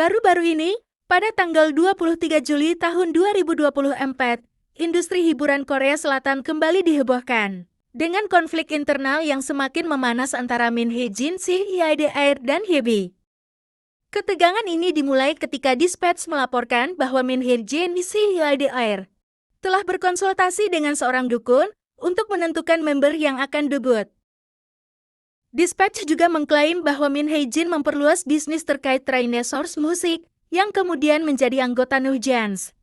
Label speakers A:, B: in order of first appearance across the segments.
A: Baru-baru ini, pada tanggal 23 Juli tahun 2024, industri hiburan Korea Selatan kembali dihebohkan dengan konflik internal yang semakin memanas antara Min Hye-jin, CIDR, dan Hybe. Ketegangan ini dimulai ketika Dispatch melaporkan bahwa Min Hye-jin, CIDR, telah berkonsultasi dengan seorang dukun untuk menentukan member yang akan debut. Dispatch juga mengklaim bahwa Min Hye-jin memperluas bisnis terkait Source Music yang kemudian menjadi anggota NewJeans.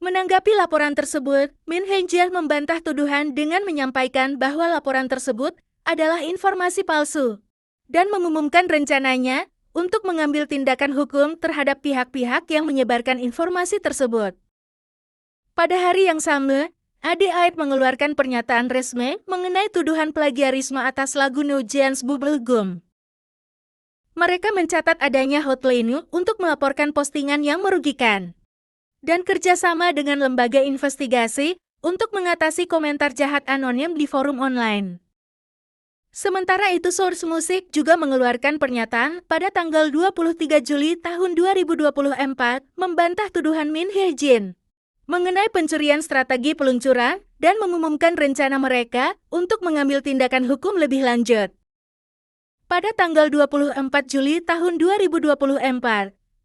A: Menanggapi laporan tersebut, Min Hye-jin membantah tuduhan dengan menyampaikan bahwa laporan tersebut adalah informasi palsu dan mengumumkan rencananya untuk mengambil tindakan hukum terhadap pihak-pihak yang menyebarkan informasi tersebut. Pada hari yang sama, ADID mengeluarkan pernyataan resmi mengenai tuduhan plagiarisme atas lagu NewJeans Bubblegum. Mereka mencatat adanya hotline untuk melaporkan postingan yang merugikan dan kerjasama dengan lembaga investigasi untuk mengatasi komentar jahat anonim di forum online. Sementara itu, Source Music juga mengeluarkan pernyataan pada tanggal 23 Juli tahun 2024 membantah tuduhan Min Hye-jin mengenai pencurian strategi peluncuran dan mengumumkan rencana mereka untuk mengambil tindakan hukum lebih lanjut. Pada tanggal 24 Juli tahun 2024,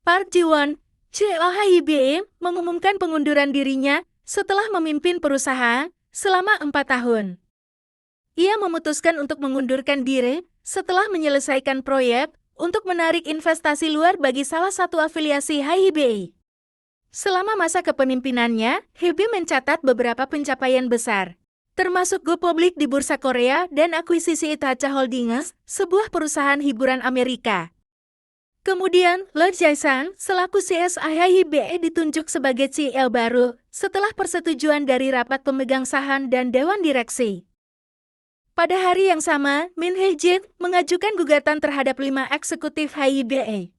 A: Park Ji-won, CIDR, mengumumkan pengunduran dirinya setelah memimpin perusahaan selama 4 tahun. Ia memutuskan untuk mengundurkan diri setelah menyelesaikan proyek untuk menarik investasi luar bagi salah satu afiliasi Hybe. Selama masa kepemimpinannya, Hybe mencatat beberapa pencapaian besar, termasuk go publik di Bursa Korea dan akuisisi Itacha Holdings, sebuah perusahaan hiburan Amerika. Kemudian, Lee Jae-sang selaku CSI Hybe ditunjuk sebagai CEO baru setelah persetujuan dari rapat pemegang saham dan dewan direksi. Pada hari yang sama, Min Hye-jin mengajukan gugatan terhadap 5 eksekutif Hybe.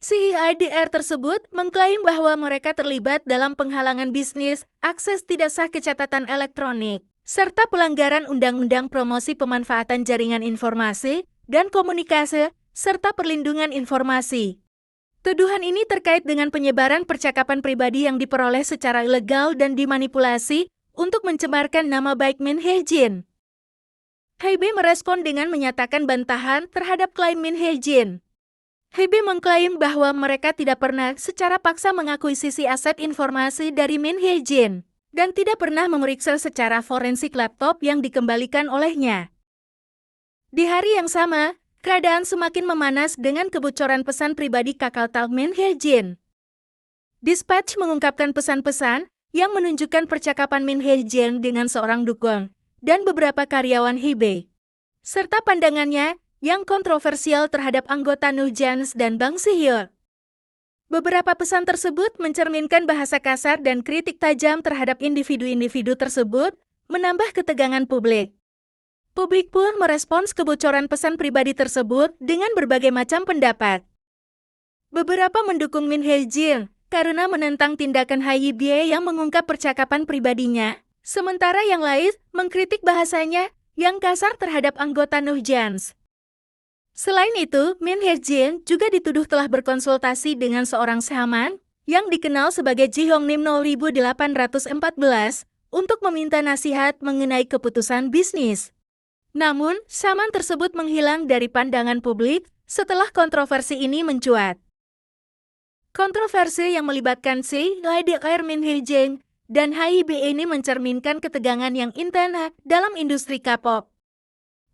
A: CIDR tersebut mengklaim bahwa mereka terlibat dalam penghalangan bisnis, akses tidak sah ke catatan elektronik, serta pelanggaran Undang-Undang Promosi Pemanfaatan Jaringan Informasi dan Komunikasi, serta perlindungan informasi. Tuduhan ini terkait dengan penyebaran percakapan pribadi yang diperoleh secara ilegal dan dimanipulasi untuk mencemarkan nama baik Min Hye-jin. Hybe merespon dengan menyatakan bantahan terhadap klaim Min Hye-jin. Hybe mengklaim bahwa mereka tidak pernah secara paksa mengakuisisi aset informasi dari Min Hye-jin dan tidak pernah memeriksa secara forensik laptop yang dikembalikan olehnya. Di hari yang sama, keadaan semakin memanas dengan kebocoran pesan pribadi KakaoTalk Min Hye-jin. Dispatch mengungkapkan pesan-pesan yang menunjukkan percakapan Min Hye-jin dengan seorang dukun dan beberapa karyawan Hybe, serta pandangannya yang kontroversial terhadap anggota NewJeans dan Bang Si-hyuk. Beberapa pesan tersebut mencerminkan bahasa kasar dan kritik tajam terhadap individu-individu tersebut, menambah ketegangan publik. Publik pun merespons kebocoran pesan pribadi tersebut dengan berbagai macam pendapat. Beberapa mendukung Min Hye-jin karena menentang tindakan Hybe yang mengungkap percakapan pribadinya, sementara yang lain mengkritik bahasanya yang kasar terhadap anggota NewJeans. Selain itu, Min Hye-jin juga dituduh telah berkonsultasi dengan seorang shaman yang dikenal sebagai Ji-hong-nim 0814 untuk meminta nasihat mengenai keputusan bisnis. Namun, shaman tersebut menghilang dari pandangan publik setelah kontroversi ini mencuat. Kontroversi yang melibatkan CIDR, Min Hye-jin dan Hybe ini mencerminkan ketegangan yang intens dalam industri K-pop,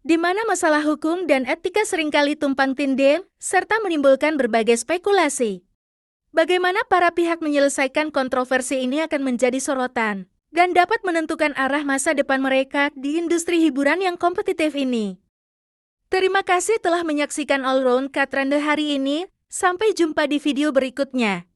A: di mana masalah hukum dan etika seringkali tumpang tindih, serta menimbulkan berbagai spekulasi. Bagaimana para pihak menyelesaikan kontroversi ini akan menjadi sorotan, dan dapat menentukan arah masa depan mereka di industri hiburan yang kompetitif ini. Terima kasih telah menyaksikan All Round K-Trend hari ini, sampai jumpa di video berikutnya.